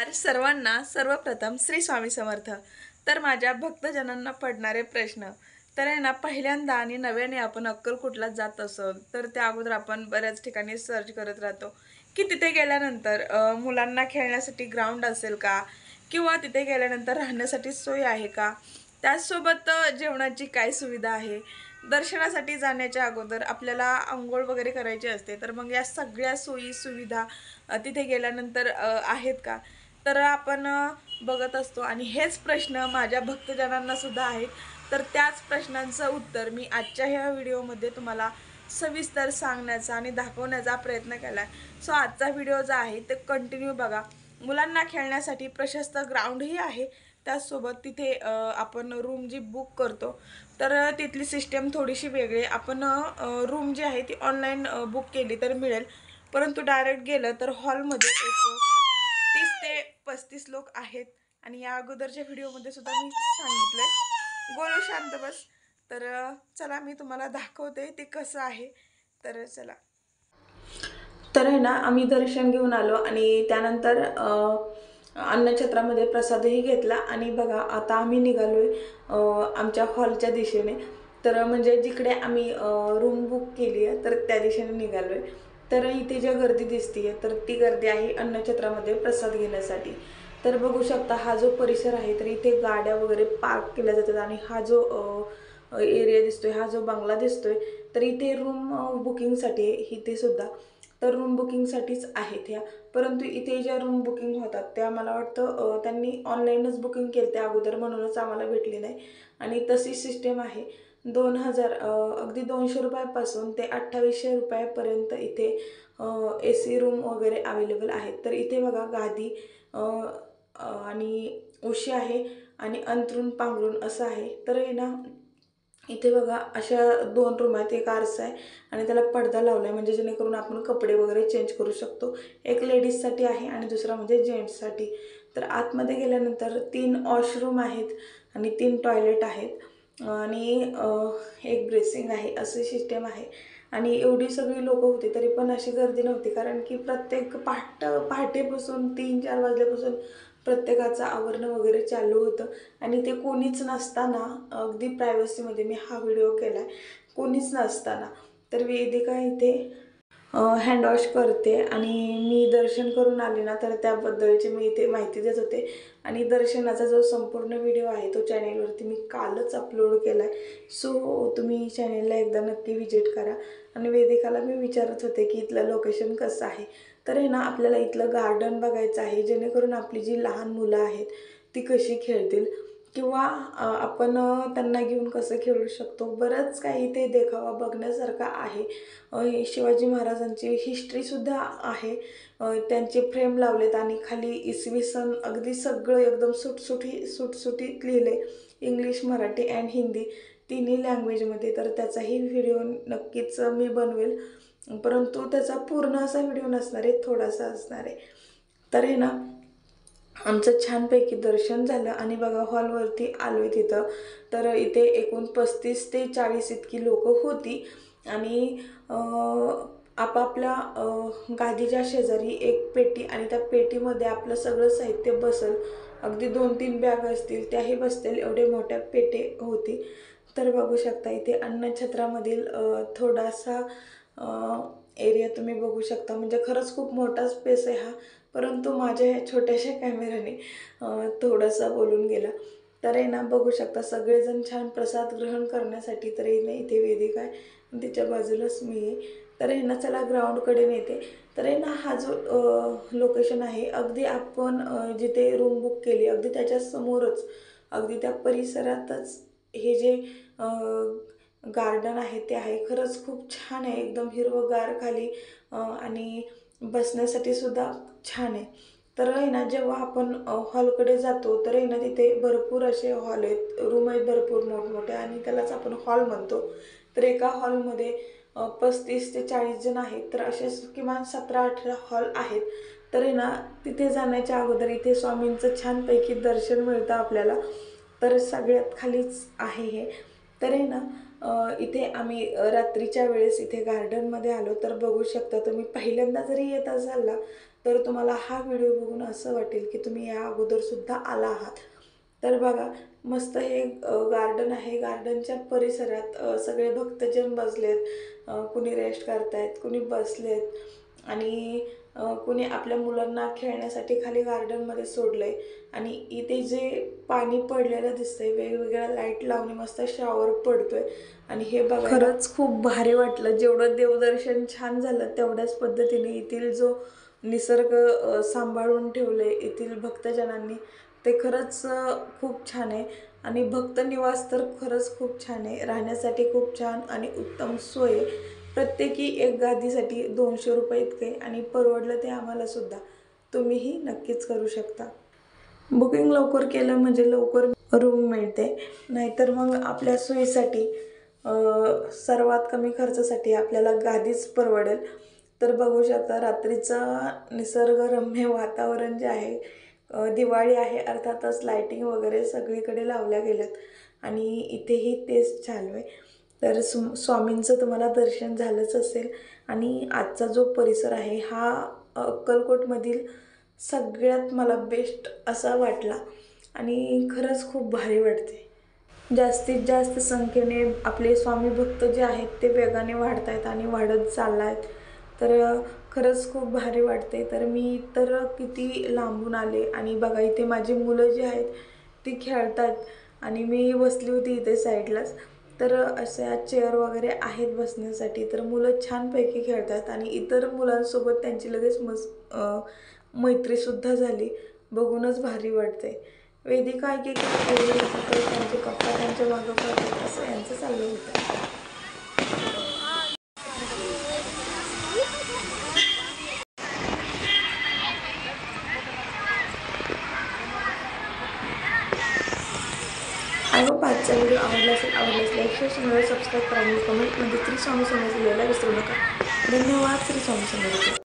नमस्कार सर्वांना। सर्वप्रथम श्री स्वामी समर्थ। तर माझ्या भक्तजनांना पडणारे प्रश्न तर आहे ना, पहिल्यांदा आणि नव्याने आपण अक्कलकोटला जात असो तर त्या अगोदर आपण बऱ्याच ठिकाणी सर्च करत राहतो की तिथे गेल्यानंतर मुलांना खेळण्यासाठी ग्राउंड असेल का, किंवा तिथे गेल्यानंतर राहण्यासाठी सोय आहे का, त्याचसोबत जेवणाची काय सुविधा आहे, दर्शनासाठी जाण्याच्या अगोदर आपल्याला अंघोळ वगैरे करायची असते तर मग या सगळ्या सोयी सुविधा तिथे गेल्यानंतर आहेत का, तर आपण बघत असतो आणि हेच प्रश्न माझ्या भक्तजनांना सुद्धा आहेत। तर त्याच प्रश्नांचं उत्तर मी आजच्या ह्या व्हिडिओमध्ये तुम्हाला सविस्तर सांगण्याचा आणि दाखवण्याचा प्रयत्न केला। सो आजचा व्हिडिओ जो आहे ते कंटिन्यू बघा। मुलांना खेळण्यासाठी प्रशस्त ग्राउंडही आहे, त्याचसोबत तिथे आपण रूम जी बुक करतो तर तिथली सिस्टम थोडीशी वेगळी। आपण रूम जी आहे ती ऑनलाईन बुक केली तर मिळेल, परंतु डायरेक्ट गेलं तर हॉलमध्ये एक 30 ते 35 लोक आहेत। आणि या अगोदरच्या व्हिडिओमध्ये सुद्धा मी सांगितलंय, गोलू शांत बस। तर चला मी तुम्हाला दाखवते ते कसं आहे। तर चला। तर आहे ना, आम्ही दर्शन घेऊन आलो आणि त्यानंतर अन्नछत्रामध्ये प्रसादही घेतला आणि बघा आता आम्ही निघालोय आमच्या हॉलच्या दिशेने। तर म्हणजे जिकडे आम्ही रूम बुक केली आहे तर त्या दिशेने निघालोय। तर इथे जी गर्दी दिसते तर ती गर्दी आहे अन्नछत्रामध्ये प्रसाद घेण्यासाठी। तर बघू शकता हा जो परिसर आहे तर इथे गाड्या वगैरे पार्क केल्या जातात आणि हा जो एरिया दिसतोय, हा जो बंगला दिसतोय तर इथे रूम बुकिंगसाठी इथे सुद्धा तर रूम बुकिंगसाठीच आहेत ह्या। परंतु इथे ज्या रूम बुकिंग होतात त्या मला वाटतं त्यांनी ऑनलाईनच बुकिंग केलं त्या अगोदर, म्हणूनच आम्हाला भेटली नाही। आणि तशी सिस्टम आहे 2000 अगदी 200 रुपयापासून ते 2800 रुपयापर्यंत इथे AC रूम वगैरे अवेलेबल आहेत। तर इथे बघा गादी आणि उशी आहे आणि अंथरूण पांघरूण असं आहे। तर आहे ना, इथे बघा अशा 2 रूम आहेत, एक आरसा आहे आणि त्याला पडदा लावला आहे म्हणजे जेणेकरून आपण कपडे वगैरे चेंज करू शकतो। एक लेडीजसाठी आहे आणि दुसरा म्हणजे जेंट्ससाठी। तर आतमध्ये गेल्यानंतर 3 वॉशरूम आहेत आणि 3 टॉयलेट आहेत आणि एक ड्रेसिंग आहे, असे सिस्टम आहे। आणि एवढी सगळी लोक होती तरी पण अशी गर्दी नव्हती, कारण की प्रत्येक पहाटेपासून 3-4 वाजल्यापासून प्रत्येकाचं आवरणं वगैरे चालू होतं आणि ते कोणीच नसताना, अगदी प्रायव्हसीमध्ये मी हा व्हिडिओ केला आहे, कोणीच नसताना तर वेदिका इथे हँडवॉश करते आणि मी दर्शन करून आले ना तर त्याबद्दलची मी इथे माहिती देत होते। आणि दर्शनाचा जो संपूर्ण व्हिडिओ आहे तो चॅनेलवरती मी कालच अपलोड केला आहे। सो तुम्ही चॅनेलला एकदा नक्की विजिट करा। आणि वेदिकाला मी विचारत होते की इथलं लोकेशन कसं आहे, तर आहे ना आपल्याला इथलं गार्डन बघायचं आहे जेणेकरून आपली जी लहान मुलं आहेत ती कशी खेळतील, किंवा आपण त्यांना घेऊन कसं खेळू शकतो। बरंच काही इथे देखावा बघण्यासारखा आहे। शिवाजी महाराजांची हिस्ट्रीसुद्धा आहे, त्यांचे फ्रेम लावलेत आणि खाली इसवी सन अगदी सगळं एकदम सुटसुटीत लिहिले, इंग्लिश, मराठी अँड हिंदी तिन्ही लँग्वेजमध्ये। तर त्याचाही व्हिडिओ नक्कीच मी बनवेल, परंतु त्याचा पूर्ण असा व्हिडिओ नसणार आहे, थोडासा असणार आहे। तर आहे ना, आमचं छानपैकी दर्शन झालं आणि बघा हॉलवरती आलोय तिथं तर इथे एकूण 35 ते 40 इतकी लोक होती आणि आपापल्या गादीच्या शेजारी एक पेटी आणि त्या पेटीमध्ये आपलं सगळं साहित्य बसल, अगदी 2-3 बॅग असतील त्याही बसतील एवढे मोठ्या पेटे होती। तर बघू शकता इथे अन्नछत्रामधील थोडासा एरिया तुम्ही बघू शकता, म्हणजे खरंच खूप मोठा स्पेस आहे हा, परंतु माझ्या ह्या छोट्याशा कॅमेऱ्याने थोडासा बोलून गेला। तर आहे ना, बघू शकता सगळेजण छान प्रसाद ग्रहण करण्यासाठी तर इथे वेदिका आहे, तिच्या बाजूलाच मी आहे। तर आहे ना, चला ग्राउंडकडे नेते। तर आहे ना, हा जो लोकेशन आहे अगदी आपण जिथे रूम बुक केली अगदी त्याच्या समोरच, अगदी त्या परिसरातच हे जे गार्डन आहे ते आहे। खरंच खूप छान आहे, एकदम हिरवंगार खाली आणि बसण्यासाठी सुद्धा छान आहे। तर आहे ना, जेव्हा आपण हॉलकडे जातो तर आहे ना, तिथे भरपूर असे हॉल आहेत, रूम आहेत भरपूर मोठमोठे आणि त्यालाच आपण हॉल म्हणतो। तर एका हॉलमध्ये 35 ते 40 जण आहेत, तर असे किमान 17-18 हॉल आहेत। तर आहे ना, तिथे जाण्याच्या अगोदर इथे स्वामींचं छानपैकी दर्शन मिळतं आपल्याला, तर सगळ्यात खालीच आहे हे। तर आहे ना, इथे आम्ही रात्रीच्या वेळेस इथे गार्डनमध्ये आलो. तर बघू शकता तुम्ही, पहिल्यांदा जरी येत असाल ना तर तुम्हाला हा व्हिडिओ बघून असं वाटेल की तुम्ही या अगोदरसुद्धा आला आहात. तर बघा, मस्त हे गार्डन आहे. गार्डनच्या परिसरात सगळे भक्तजन बसलेत, कुणी रेस्ट करतायत, कुणी बसलेत आणि कुणी आपल्या मुलांना खेळण्यासाठी खाली गार्डनमध्ये सोडलंय. आणि इथे जे पाणी पडलेलं दिसतंय, वेगवेगळ्या लाईट लावणे, मस्त शॉवर पडतोय आणि हे बघा, खरंच खूप भारी वाटलं. जेवढं देवदर्शन छान झालं तेवढ्याच पद्धतीने येथील जो निसर्ग सांभाळून ठेवले येथील भक्तजनांनी, ते खरंच खूप छान आहे. आणि भक्त निवास तर खरंच खूप छान आहे, राहण्यासाठी खूप छान आणि उत्तम सोय आहे. प्रत्येकी एक गादीसाठी 200 रुपये इतके आणि परवडलं ते आम्हाला सुद्धा. तुम्हीही नक्कीच करू शकता. बुकिंग लवकर केलं म्हणजे लवकर रूम मिळते, नाहीतर मग आपल्या सोयीसाठी सर्वात कमी खर्चासाठी आपल्याला गादीच परवडेल. तर बघू शकता, रात्रीचा निसर्गरम्य वातावरण जे आहे, दिवाळी आहे अर्थातच, लायटिंग वगैरे सगळीकडे लावल्या गेल्यात आणि इथेही तेच चालू आहे. तर स्वामींचं तुम्हाला दर्शन झालंच असेल. आणि आजचा जो परिसर आहे हा अक्कलकोटमधील सगळ्यात मला बेस्ट असा वाटला आणि खरंच खूप भारी वाटते. जास्तीत जास्त संख्येने आपले स्वामी भक्त जे आहेत ते वेगाने वाढत आहेत आणि वाढत चालला आहेत. तर खरंच खूप भारी वाटते. तर मी तर किती लांबून आले आणि बघा, इथे माझी मुलं जी आहेत ती खेळतात आणि मी बसली होती इथे साईडलाच. तर अशा चेअर वगैरे आहेत बसण्यासाठी, तर मुलं छानपैकी खेळतात आणि इतर मुलांसोबत त्यांची लगेच मैत्रीसुद्धा झाली. बघूनच भारी वाटते. वेदिका एक त्यांचे पप्पा त्यांच्या मागं पडतात, असं यांचं चाललं होतं. आय होप आजचा व्हिडिओ आवडला असेल. लाईक शेअर चॅनलला सबस्क्राईब करा आणि कमेंटमध्ये श्री स्वामी समर्थ लिहायला विसरू नका. धन्यवाद. श्री स्वामी समर्थ.